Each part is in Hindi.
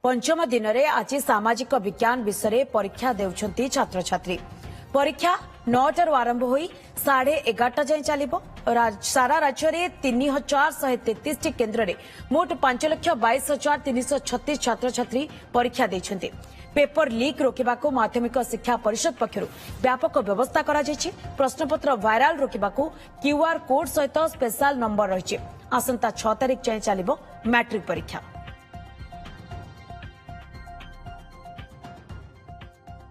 पंचम दिन में आज सामाजिक विज्ञान विषय परीक्षा देउछंती छात्र छात्री। परीक्षा 9 आरंभ हो 11:30 जाए चलो। सारा राज्य में 3133 केन्द्र में मोट 5,22,336 छात्र छात्री परीक्षा देइछंती। पेपर लीक रोकवा माध्यमिक शिक्षा परिषद पक्षर व्यापक व्यवस्था करा जायछि। प्रश्नपत्र वायरल रोकवा क्यूआर कोड सहित स्पेशल नंबर रही। आसंता 6 तारिख जाए चलो मैट्रिक परीक्षा।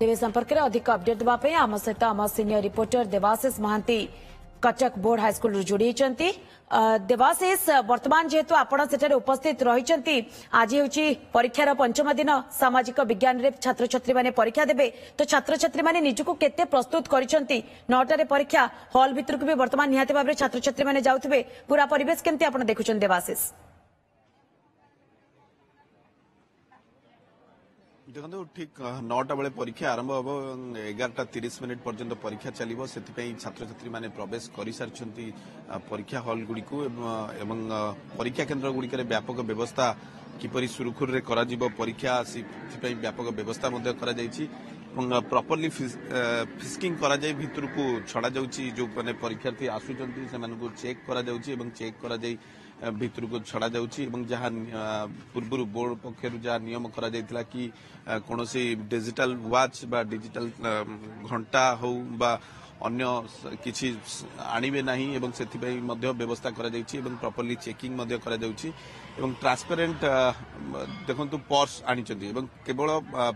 तेरे संपर्क में अधिक अपडेट देवाई आम सहित आम senior reporter Debashish Mohanty Cuttack board high school जोड़ी। देवाशीष, वर्तमान जेहेतु आपण सेठारे उपस्थित रही, आज हूँ परीक्षार पंचम दिन सामाजिक विज्ञान रे छात्र छात्री माने परीक्षा देबे, तो छात्र छात्री माने निजको केते प्रस्तुत करिसंती? 9टारे परीक्षा हॉल भितर को भी वर्तमान निहाती भाव छात्र छात्री माने जाउथिबे, पूरा परिवेश केमती आपण देखुछन देवाशीष? देखो ठीक 9टा बेले परीक्षा आरंभ हम 11:30 पर्यंत परीक्षा चलो से छात्र छात्री मैंने प्रवेश कर सारी परीक्षा हॉल गुड़ी परीक्षा केन्द्र गुड़िक व्यापक व्यवस्था किपर सुरुखुर परीक्षा व्यापक व्यवस्था प्रॉपर्ली फिस्किंग भितर को छड़ा जाउची। जो माने परीक्षार्थी आसुचंती से चेक करा जाउची एवं चेक करा जाई भितर को छड़ा जाउची एवं जहां पूर्व बोर्ड पक्षर जहां नियम करा जायतिला कि कोनोसी डिजिटल वॉच बा डिजिटल घंटा हो बा अन्य किछि आनिबे नाही एवं सेथिपई मध्य व्यवस्था करा जायछि एवं प्रॉपर्ली चेकिंग मध्य करा जाउछि एवं ट्रांसपेरेंट देखंतु पर्स आनिचंती एवं केवल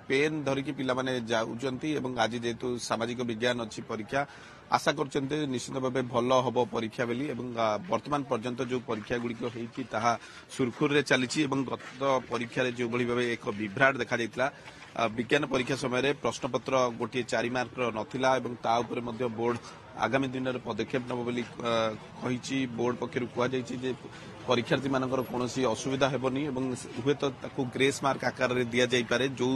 पेन धरिकी पिला माने जाउचंती एवं आज जेतु सामाजिक विज्ञान अछि परीक्षा आशा करछन्ते निश्चित भाबे भलो हबो परीक्षा बेली एवं वर्तमान पर्यंत जो परीक्षा गुड़िक होईछि ताहा सुरखुर रे चलीछि एवं गत परीक्षा रे जो भली भाबे एक विभ्राट देखा जायतिला। विज्ञान परीक्षा समय प्रश्नपत्र गोटे 4 मार्क नथिला एवं ता उपरे मध्य बोर्ड आगामी दिन में पदक्षेप नब बोली कहिछि। बोर्ड पक्षरु कुआ जायछि जे परीक्षार्थी मानकर कोनोसी असुविधा हेबनी एवं हुए तो ताकू ग्रेस मार्क आकार रे दिया जाई पारे। जो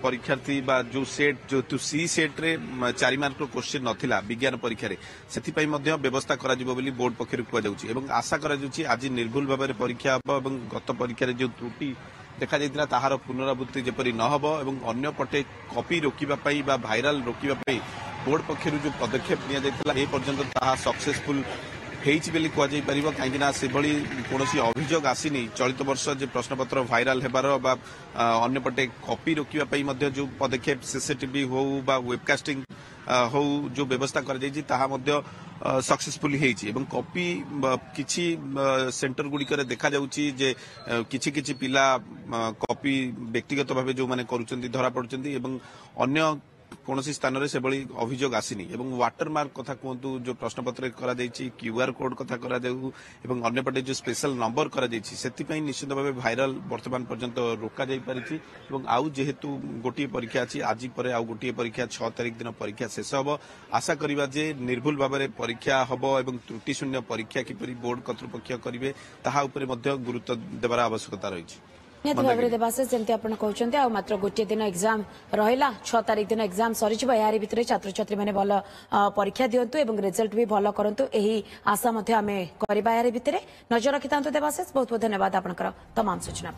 परीक्षार्थी बा जो सेट जो सी सेट रे 4 मार्क क्वेश्चन नथिला विज्ञान परीक्षा रे सेति मध्य व्यवस्था करा जिवो बोली बोर्ड पक्षरु कुआ जाउछि एवं आशा करा जाउछि आज निर्भुल भाव में परीक्षा हबो एवं गत परीक्षा रे जो त्रुटि देखा जाइतिला ताहार पुनरावृत्ति जेपरी न हबो एवं अन्य पटे कॉपी रोकिबा पई बा भाइराल रोकिबा पई बोर्ड पक्षरु जो पदक्षेप निया जाइतिला ए पर्यंत ताहा सक्सेसफुल हेछि बेली कुआ जाई परिबो। काहेकि ना से भली कोनोसी अभियोग आसीनी चलित वर्ष जे प्रश्नपत्र भाइराल हेबार बा अन्य पटे कॉपी रोकिबा पई मध्य जो पदक्षेप सीसीटीवी हो बा वेबकास्टिंग हो जो व्यवस्था कर जाइछि ताहा मध्य सक्सेसफुली हेछि एवं कॉपी किछि सेंटर गुडी करे देखा जाउछि जे किछि किछि पिला कॉपी व्यक्तिगत भाबे जो माने करूचंती धरा पडुचंती एवं अन्य कौनसी स्थान रे से बड़ी अभियोग आसीनी एवं वाटर मार्क कथा कहतु जो प्रश्नपत्र करा जाइछि क्यूआर कोड कथा करा जाउ एवं अन्य पटे जो स्पेशल नंबर करा जाइछि सेति पई निश्चित भाबे भाइराल वर्तमान पर्यंत रोका जाई परिछि एवं आउ जेहेतु गोटिए परीक्षा अछि आजि परे आउ गोटिए परीक्षा 6 तारिख दिन परीक्षा शेष हबो। आशा करिबा जे निर्भुल भाबे रे परीक्षा हबो एवं त्रुटि शून्य परीक्षा किपरि बोर्ड कर्तृपक्ष करिवे ताहा उपरे मध्य गुरुत्व देबार आवश्यकता रहिछि। देवाशीष जमी आप कहते आ मात्र गोटे दिन एग्जाम रहा 6 तारिख दिन एग्जाम सरी यार भितर छात्र छात्री मैंने भल परीक्षा दिंतु और रिजल्ट भी भल करूँ यही आशा आम करवा यार भितर नजर रखि था। देवाशीष बहुत बहुत धन्यवाद आपंकर तमाम सूचना।